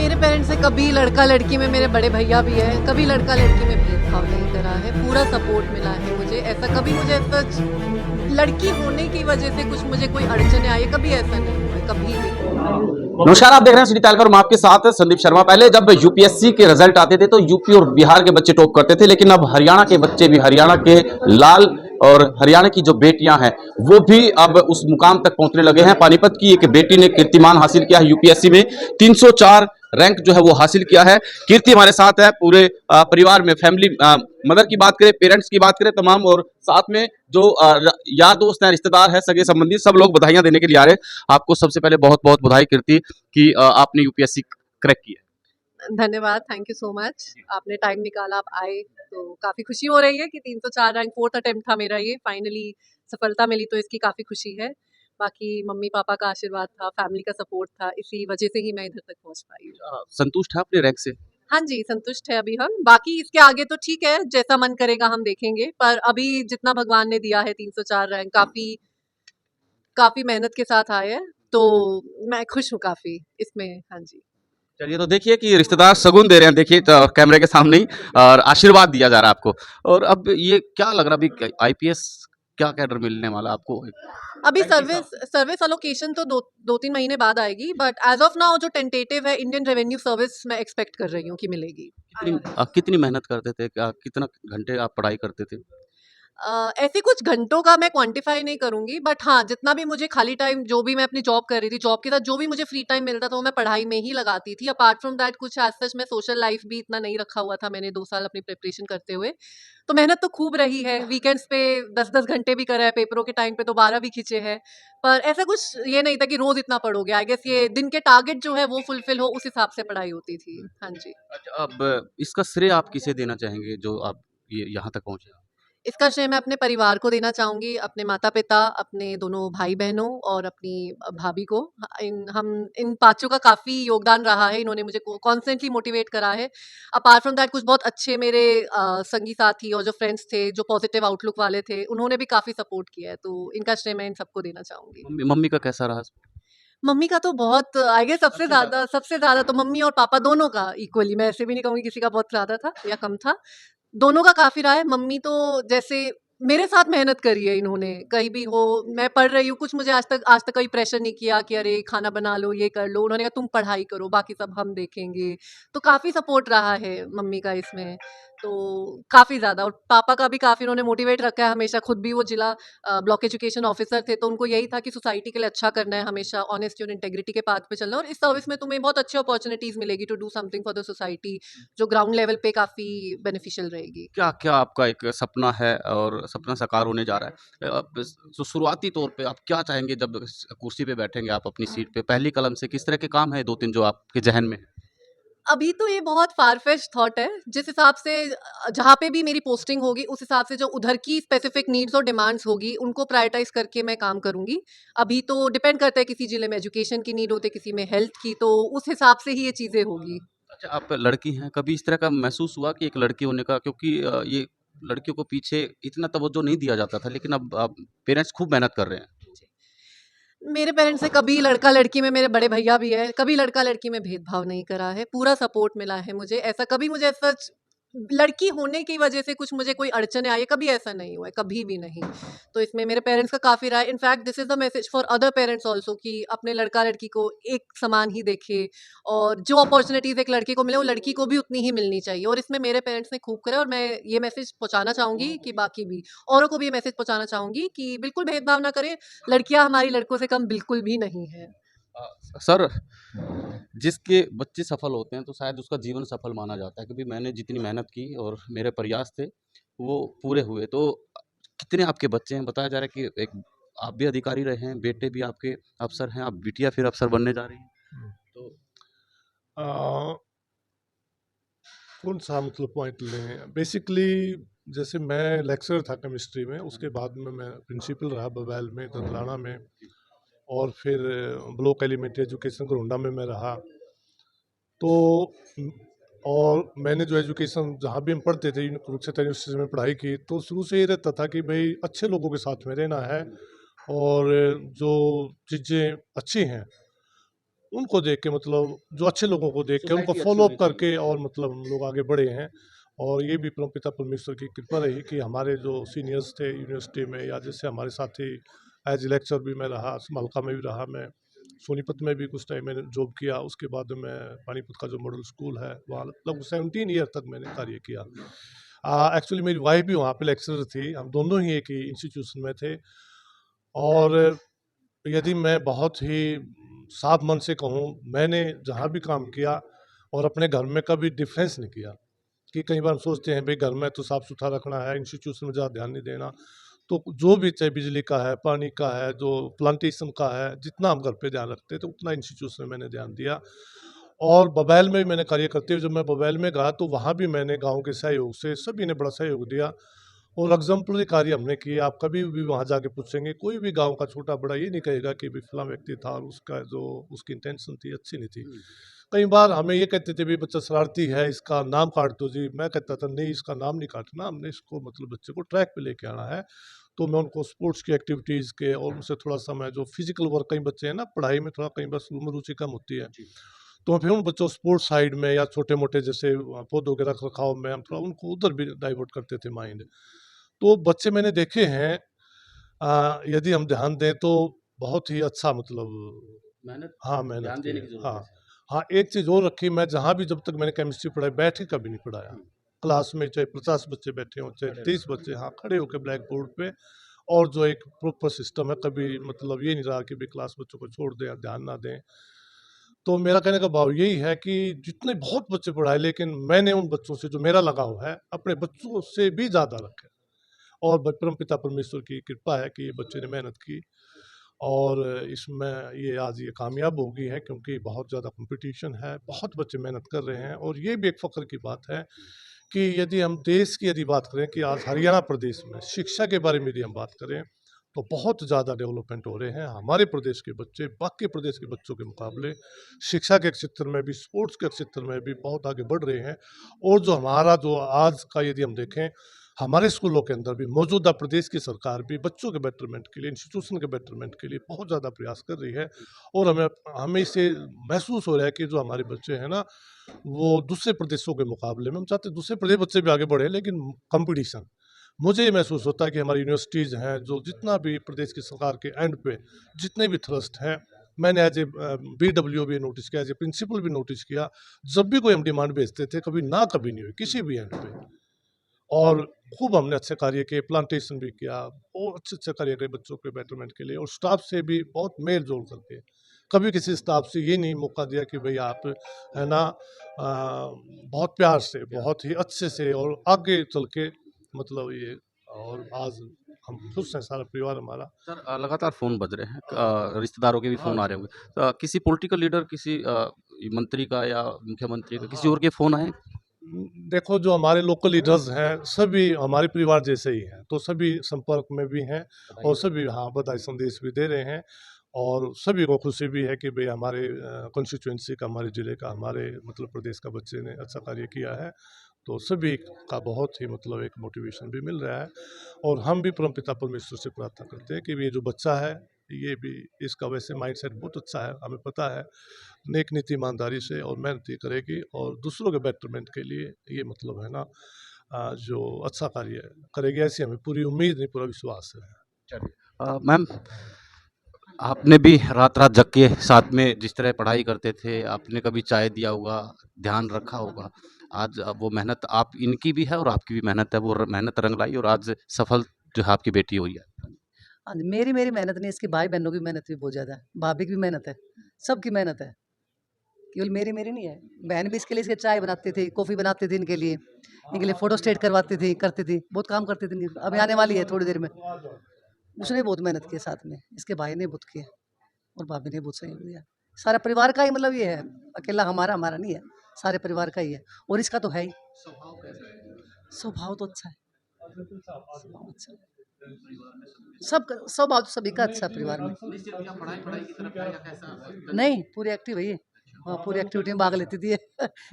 मेरे पेरेंट्स ने कभी लड़का लड़की में, मेरे बड़े भैया भी है, कभी लड़का लड़की में भेदभाव नहीं करा है। पूरा सपोर्ट मिला है मुझे। ऐसा कभी मुझे ऐसा लड़की होने की वजह से कुछ मुझे कोई अड़चने आई है, कभी ऐसा नहीं हुआ है, कभी भी। नमस्कार, आप देख रहे हैं सिटी तालकर। मैं आपके साथ संदीप शर्मा। पहले जब यूपीएससी के रिजल्ट आते थे तो यूपी और बिहार के बच्चे टॉप करते थे, लेकिन अब हरियाणा के बच्चे भी, हरियाणा के लाल और हरियाणा की जो बेटियां हैं वो भी अब उस मुकाम तक पहुंचने लगे हैं। पानीपत की एक बेटी ने कीर्तिमान हासिल किया है यूपीएससी में, 304 रैंक जो है वो हासिल किया है। कीर्ति हमारे साथ है। पूरे परिवार में, फैमिली, मदर की बात करें, पेरेंट्स की बात करें, तमाम, और साथ में जो यार दोस्त हैं, रिश्तेदार हैं, सगे संबंधी, सब लोग बधाइयां देने के लिए आ रहे हैं। आपको सबसे पहले बहुत बहुत बधाई कीर्ति कि आपने यूपीएससी क्रैक की है। धन्यवाद, थैंक यू सो मच। आपने टाइम निकाला, आप आए, तो काफ़ी खुशी हो रही है कि 304 रैंक, 4th अटेम्प्ट था मेरा ये, फाइनली सफलता मिली तो इसकी काफ़ी खुशी है। बाकी मम्मी-पापा का आशीर्वाद था, फैमिली का सपोर्ट था, इसी वजह से ही मैं इधर तक पहुँच पाई हूँ। संतुष्ट है अपने रैंक से? हाँ जी, संतुष्ट है अभी हम। बाकी इसके आगे तो ठीक है, जैसा मन करेगा हम देखेंगे, पर अभी जितना भगवान ने दिया है 304 रैंक, काफ़ी काफ़ी मेहनत के साथ आए हैं, तो मैं खुश हूँ काफ़ी इसमें। हाँ जी। चलिए, तो देखिए कि रिश्तेदार शगुन दे रहे हैं, देखिए तो कैमरे के सामने ही, और आशीर्वाद दिया जा रहा है आपको। और अब ये क्या लग रहा है, अभी आईपीएस क्या कैडर मिलने वाला आपको? अभी रैंक के हिसाब सर्विस सर्विस अलोकेशन तो दो तीन महीने बाद आएगी, बट एज ऑफ नाउ जो टेंटेटिव है, इंडियन रेवेन्यू सर्विस मैं एक्सपेक्ट कर रही हूँ कि मिलेगी। कितनी मेहनत करते थे, क्या कितना घंटे आप पढ़ाई करते थे? ऐसे कुछ घंटों का मैं क्वांटिफाई नहीं करूंगी, बट हाँ, जितना भी मुझे खाली टाइम, जो भी मैं अपनी जॉब कर रही थी, जॉब के साथ जो भी मुझे फ्री टाइम मिलता था वो मैं पढ़ाई में ही लगाती थी। अपार्ट फ्रॉम दैट कुछ एज सच मैं सोशल लाइफ भी इतना नहीं रखा हुआ था मैंने 2 साल अपनी प्रिपरेशन करते हुए। तो मेहनत तो खूब रही है। वीकेंड्स पे 10-10 घंटे भी करा है, पेपरों के टाइम पे तो 12 भी खींचे हैं। पर ऐसा कुछ ये नहीं था कि रोज इतना पढ़ोगे। आई गेस ये दिन के टारगेट जो है वो फुलफिल हो, उस हिसाब से पढ़ाई होती थी। हाँ जी। अच्छा, अब इसका श्रेय आप किसे देना चाहेंगे जो आप ये यहाँ तक पहुँचे? इसका श्रेय मैं अपने परिवार को देना चाहूँगी, अपने माता-पिता, अपने दोनों भाई-बहनों और अपनी भाभी को। इन पाँचों का काफ़ी योगदान रहा है, इन्होंने मुझे को कॉन्स्टेंटली मोटिवेट करा है। अपार्ट फ्रॉम दैट कुछ बहुत अच्छे मेरे संगी साथी और जो फ्रेंड्स थे, जो पॉजिटिव आउटलुक वाले थे, उन्होंने भी काफ़ी सपोर्ट किया है, तो इनका श्रेय मैं इन सबको देना चाहूँगी। मम्मी मम्मी का कैसा रहा? मम्मी का तो बहुत, आई गेस सबसे ज़्यादा? सबसे ज़्यादा तो मम्मी और पापा दोनों का इक्वली, मैं ऐसे भी नहीं कहूँगी किसी का बहुत ज़्यादा था या कम था। दोनों का काफ़ी रहा है। मम्मी तो जैसे मेरे साथ मेहनत करी है इन्होंने, कहीं भी हो, मैं पढ़ रही हूँ, कुछ मुझे आज तक कोई प्रेशर नहीं किया कि अरे खाना बना लो, ये कर लो। उन्होंने कहा तुम पढ़ाई करो, बाकी सब हम देखेंगे। तो काफ़ी सपोर्ट रहा है मम्मी का इसमें, तो काफ़ी ज़्यादा। और पापा का भी काफ़ी उन्होंने मोटिवेट रखा है हमेशा। खुद भी वो जिला ब्लॉक एजुकेशन ऑफिसर थे, तो उनको यही था कि सोसाइटी के लिए अच्छा करना है, हमेशा ऑनेस्टी और इंटेग्रिटी के पाथ पे चलना है, और इस सर्विस में तुम्हें बहुत अच्छी अपॉर्चुनिटीज़ मिलेगी to do something for the society, जो ग्राउंड लेवल पे काफ़ी बेनिफिशियल रहेगी। क्या-क्या आपका एक सपना है और सपना साकार होने जा रहा है? तो शुरुआती तौर पे आप क्या चाहेंगे जब कुर्सी पे बैठेंगे आप अपनी सीट पे? पहली कलम से किस तरह के काम हैं 2-3 जो आपके ज़हन में हैं? अभी तो ये बहुत फार-फेच्ड थॉट है। जिस हिसाब से जहाँ पे भी मेरी पोस्टिंग होगी, उस हिसाब से जो उधर की स्पेसिफिक नीड्स और डिमांड्स होगी, उनको प्रायोरिटाइज़ करके मैं काम करूँगी। अभी तो डिपेंड करता है, किसी जिले में एजुकेशन की नीड होती है, किसी में हेल्थ की, तो उस हिसाब से ही ये चीज़ें होगी। अच्छा, आप लड़की हैं, कभी इस तरह का महसूस हुआ कि एक लड़की होने का, क्योंकि ये लड़कियों को पीछे इतना तवज्जो नहीं दिया जाता था, लेकिन अब पेरेंट्स खूब मेहनत कर रहे हैं। मेरे पेरेंट्स ने कभी लड़का-लड़की में, मेरे बड़े भैया भी हैं, कभी लड़का-लड़की में भेदभाव नहीं करा है। पूरा सपोर्ट मिला है मुझे। ऐसा कभी मुझे सच लड़की होने की वजह से कुछ मुझे कोई अड़चनें आई है, कभी ऐसा नहीं हुआ है, कभी भी नहीं। तो इसमें मेरे पेरेंट्स का काफ़ी रहा है। In fact this is the message for other parents also कि अपने लड़का-लड़की को एक समान ही देखें, और जो अपॉर्च्युनिटीज़ एक लड़के को मिले, वो लड़की को भी उतनी ही मिलनी चाहिए, और इसमें मेरे पेरेंट्स ने खूब करा है। और मैं ये मैसेज पहुँचाना चाहूँगी कि बाकी भी औरों को भी ये मैसेज पहुँचाना चाहूँगी कि बिल्कुल भेदभाव ना करें। लड़कियाँ हमारी लड़कों से कम बिल्कुल भी नहीं हैं। सर, जिसके बच्चे सफल होते हैं तो शायद उसका जीवन सफल माना जाता है, क्योंकि मैंने जितनी मेहनत की और मेरे प्रयास थे वो पूरे हुए। तो कितने आपके बच्चे हैं? बताया जा रहा है कि एक आप भी अधिकारी रहे हैं, बेटे भी आपके अफ़सर हैं, आप बिटिया फिर अफ़सर बनने जा रही हैं। तो अ, कौन सा मतलब पॉइंट लें? बेसिकली जैसे मैं लेक्चरर था केमिस्ट्री में, उसके बाद में मैं प्रिंसिपल रहा बबैल में, दंदलाना में, और फिर ब्लॉक एलिमेंट्री एजुकेशन गोंडा में मैं रहा। तो और मैंने जो एजुकेशन जहाँ भी हम पढ़ते थे, कुरुक्षेत्र यूनिवर्सिटी में पढ़ाई की, तो शुरू से ये रहता था कि भाई अच्छे लोगों के साथ में रहना है, और जो चीज़ें अच्छी हैं उनको देख के मतलब जो अच्छे लोगों को देख के उनको फॉलो अप करके और मतलब हम लोग आगे बढ़े हैं। और ये भी परमपिता परमेश्वर की कृपा रही कि हमारे जो सीनियर्स थे यूनिवर्सिटी में या जैसे हमारे साथी एज लेक्चर भी मैं रहा, मलका में भी रहा, मैं सोनीपत में भी कुछ टाइम मैंने जॉब किया, उसके बाद मैं पानीपत का जो मॉडल स्कूल है वहाँ लगभग 17 ईयर तक मैंने कार्य किया। एक्चुअली मेरी वाइफ भी वहाँ पे लेक्चरर थी, हम दोनों ही एक ही इंस्टीट्यूशन में थे। और यदि मैं बहुत ही साफ मन से कहूँ, मैंने जहाँ भी काम किया और अपने घर में कभी डिफरेंस नहीं किया। कि कई बार हम सोचते हैं भाई घर में तो साफ सुथरा रखना है, इंस्टीट्यूशन में ज़्यादा ध्यान नहीं देना। तो जो भी चाहे बिजली का है, पानी का है, जो प्लांटेशन का है, जितना हम घर पे ध्यान रखते हैं तो उतना इंस्टीट्यूशन में मैंने ध्यान दिया। और बबैल में भी मैंने कार्य करते हुए जब मैं बबैल में गया तो वहाँ भी मैंने गाँव के सहयोग से सभी ने बड़ा सहयोग दिया और एग्जाम्पलरी कार्य हमने किए। आप कभी भी वहाँ जाके पूछेंगे, कोई भी गाँव का छोटा बड़ा ये नहीं कहेगा कि भाई फलां व्यक्ति था और उसका जो उसकी इंटेंशन थी अच्छी नहीं थी। कई बार हमें ये कहते थे भाई बच्चा शरारती है, इसका नाम काट दो जी। मैं कहता था नहीं, इसका नाम नहीं काटना, हमने इसको मतलब बच्चे को ट्रैक पे लेके आना है। तो मैं उनको स्पोर्ट्स की एक्टिविटीज़ के और उनसे थोड़ा सा मैं जो फिजिकल वर्क, कई बच्चे हैं ना पढ़ाई में थोड़ा कई बार शुरू में रुचि कम होती है, तो फिर उन बच्चों स्पोर्ट्स साइड में या छोटे मोटे जैसे पौधों के रख रखाव में हम थोड़ा उनको उधर भी डाइवर्ट करते थे माइंड। तो बच्चे मैंने देखे हैं, यदि हम ध्यान दें तो बहुत ही अच्छा मतलब मेहनत, हाँ, मेहनत ध्यान की देने है। की जरूरत हाँ, है। हाँ, एक चीज़ और रखी, मैं जहाँ भी जब तक मैंने केमिस्ट्री पढ़ाई बैठ के कभी नहीं पढ़ाया। क्लास में चाहे 50 बच्चे बैठे हों, चाहे 30 बच्चे, हाँ, खड़े होके ब्लैक बोर्ड पे। और जो एक प्रॉपर सिस्टम है, कभी मतलब ये नहीं रहा कि भाई क्लास बच्चों को छोड़ दें या ध्यान ना दें। तो मेरा कहने का भाव यही है कि जितने बहुत बच्चे पढ़ाए, लेकिन मैंने उन बच्चों से जो मेरा लगाव है, अपने बच्चों से भी ज़्यादा रखा है। और परमपिता परमेश्वर की कृपा है कि ये बच्चे ने मेहनत की और इसमें ये आज ये कामयाब हो गई है, क्योंकि बहुत ज़्यादा कंपटीशन है, बहुत बच्चे मेहनत कर रहे हैं। और ये भी एक फ़ख्र की बात है कि यदि हम देश की यदि बात करें कि आज हरियाणा प्रदेश में शिक्षा के बारे में यदि हम बात करें तो बहुत ज़्यादा डेवलपमेंट हो रहे हैं। हमारे प्रदेश के बच्चे बाकी प्रदेश के बच्चों के मुकाबले शिक्षा के क्षेत्र में भी, स्पोर्ट्स के क्षेत्र में भी बहुत आगे बढ़ रहे हैं। और जो हमारा जो आज का यदि हम देखें, हमारे स्कूलों के अंदर भी मौजूदा प्रदेश की सरकार भी बच्चों के बेटरमेंट के लिए, इंस्टीट्यूशन के बेटरमेंट के लिए बहुत ज़्यादा प्रयास कर रही है। और हमें हमें इससे महसूस हो रहा है कि जो हमारे बच्चे हैं ना, वो दूसरे प्रदेशों के मुकाबले में, हम चाहते हैं दूसरे प्रदेश बच्चे भी आगे बढ़े, लेकिन कंपटीशन, मुझे ये महसूस होता है कि हमारी यूनिवर्सिटीज़ हैं, जो जितना भी प्रदेश की सरकार के एंड पे जितने भी थ्रस्ट हैं, मैंने एज ए BW भी नोटिस किया, एज ए प्रिंसिपल भी नोटिस किया, जब भी कोई हम डिमांड भेजते थे, कभी ना कभी नहीं हुई किसी भी एंड पे। और खूब हमने अच्छे कार्य किए, प्लांटेशन भी किया और अच्छे-अच्छे कार्य किए बच्चों के बेटरमेंट के लिए। और स्टाफ से भी बहुत मेल-जोल करके, कभी किसी स्टाफ से ये नहीं मौका दिया कि भई आप है ना, बहुत प्यार से, बहुत ही अच्छे से और आगे चल के मतलब ये। और आज हम खुश हैं, सारा परिवार हमारा। सर लगातार फ़ोन बज रहे हैं, रिश्तेदारों के भी फ़ोन आ रहे होंगे। किसी पॉलिटिकल लीडर, किसी मंत्री का या मुख्यमंत्री का, किसी और के फ़ोन आए? देखो, जो हमारे लोकल लीडर्स हैं, सभी हमारे परिवार जैसे ही हैं, तो सभी संपर्क में भी हैं और सभी हाँ, बधाई संदेश भी दे रहे हैं। और सभी को खुशी भी है कि भई हमारे कॉन्स्टिट्यूएंसी का, हमारे ज़िले का, हमारे मतलब प्रदेश का बच्चे ने अच्छा कार्य किया है। तो सभी का बहुत ही मतलब एक मोटिवेशन भी मिल रहा है। और हम भी परमपिता परमेश्वर से प्रार्थना करते हैं कि ये जो बच्चा है, ये भी, इसका वैसे माइंडसेट बहुत अच्छा है, हमें पता है। नेक नीति ईमानदारी से और मेहनत ये करेगी और दूसरों के बेटरमेंट के लिए ये मतलब है ना, जो अच्छा कार्य करेगी, ऐसी हमें पूरी उम्मीद नहीं, पूरा विश्वास है। मैम, आपने भी रात-रात जग के साथ में जिस तरह पढ़ाई करते थे, आपने कभी चाय दिया होगा, ध्यान रखा होगा। आज वो मेहनत आप इनकी भी है और आपकी भी मेहनत है, वो मेहनत रंग लाई और आज सफल जो है आपकी बेटी हुई है। हाँ जी, मेरी मेहनत नहीं, इसके भाई-बहनों की मेहनत भी बहुत ज़्यादा है, भाभी की भी मेहनत है, सबकी मेहनत है, केवल मेरी नहीं है। बहन भी इसके लिए चाय बनाती थी, कॉफ़ी बनाती थी इनके लिए फ़ोटो स्टेट करवाती थी, करती थी, बहुत काम करती थी। अभी आने वाली है थोड़ी देर में, उसने बहुत मेहनत की है साथ में, इसके भाई ने बहुत की है और भाभी ने बहुत सहयोग दिया। सारा परिवार का ही मतलब ये है, अकेला हमारा नहीं है, सारे परिवार का ही है। और इसका तो है ही। स्वभाव तो अच्छा है, स्वभाव अच्छा है। सबका स्वभाव तो सभी का अच्छा है परिवार में। नहीं, पूरी एक्टिव है ये। हाँ, पूरी एक्टिविटी में भाग लेती थी ये।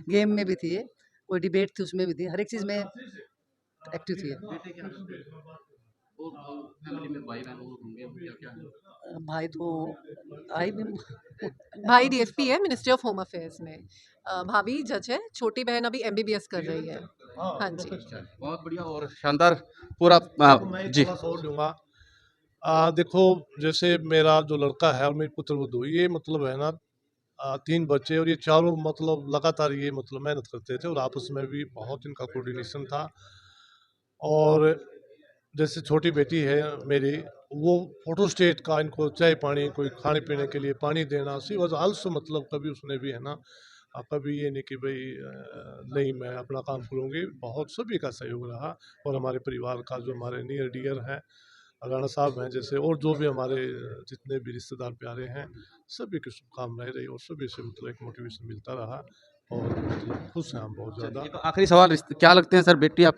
गेम में भी थी ये, कोई डिबेट थी उसमें भी थी, हर एक चीज़ में एक्टिव थी ये। फैमिली में भाई बहन होंगे, क्या क्या भाई तो आई भी भाई डीएसपी है मिनिस्ट्री ऑफ होम अफेयर्स में, भाभी जज है, छोटी बहन अभी एमबीबीएस कर रही है। हाँ जी। बहुत बढ़िया और शानदार पूरा मैं जी थोड़ा सा और दूंगा। देखो, जैसे मेरा जो लड़का है और मेरी पुत्रवधू, ये मतलब है ना, 3 बच्चे, और ये चारों मतलब लगातार ये मतलब मेहनत करते थे और आपस में भी बहुत इनका कोऑर्डिनेशन था। और जैसे छोटी बेटी है मेरी, वो फोटो स्टेट का इनको चाय पानी, कोई खाने पीने के लिए पानी देना, सी वॉज आल्सो, मतलब कभी उसने भी है ना, कभी ये नहीं कि भाई नहीं मैं अपना काम करूँगी, बहुत सभी का सहयोग रहा। और हमारे परिवार का जो हमारे नियर डियर हैं, राणा साहब हैं जैसे, और जो भी हमारे जितने भी रिश्तेदार प्यारे हैं, सभी की शुभकामनाएं रही और सभी से मतलब एक मोटिवेशन मिलता रहा, और मतलब खुश हैं हम बहुत ज़्यादा। ये तो आखिरी सवाल, क्या लगते हैं सर बेटी आप?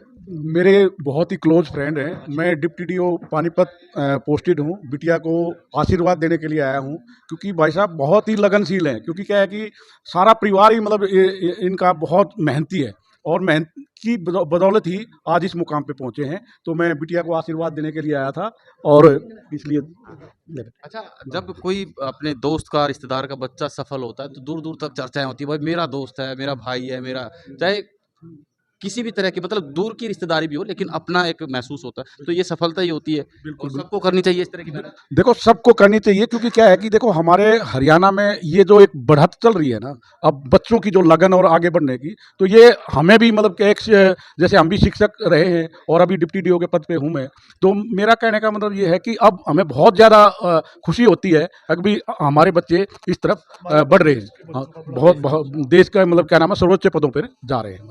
मेरे बहुत ही क्लोज फ्रेंड हैं। मैं डिप्टी डीओ पानीपत पोस्टेड हूँ। बिटिया को आशीर्वाद देने के लिए आया हूँ, क्योंकि भाई साहब बहुत ही लगनशील हैं। क्योंकि क्या है कि सारा परिवार ही मतलब इनका बहुत मेहनती है, और मेहनत की बदौलत ही आज इस मुकाम पे पहुँचे हैं। तो मैं बिटिया को आशीर्वाद देने के लिए आया था, और इसलिए अच्छा, जब कोई अपने दोस्त का, रिश्तेदार का बच्चा सफल होता है तो दूर दूर तक चर्चाएं होती है, भाई मेरा दोस्त है, मेरा भाई है, मेरा चाहे किसी भी तरह की मतलब दूर की रिश्तेदारी भी हो, लेकिन अपना एक महसूस होता है, तो ये सफलता ही होती है। बिल्कुल, और सबको करनी चाहिए इस तरह की मेहनत। देखो सबको करनी चाहिए, क्योंकि क्या है कि देखो हमारे हरियाणा में ये जो एक बढ़त चल रही है ना, अब बच्चों की जो लगन और आगे बढ़ने की, तो ये हमें भी मतलब कि एक जैसे हम भी शिक्षक रहे हैं और अभी डिप्टी डीओ के पद पे हूँ मैं, तो मेरा कहने का मतलब ये है कि अब हमें बहुत ज़्यादा खुशी होती है अभी हमारे बच्चे इस तरफ बढ़ रहे हैं। हाँ, बहुत बहुत देश का मतलब क्या नाम है, सर्वोच्च पदों पर जा रहे हैं।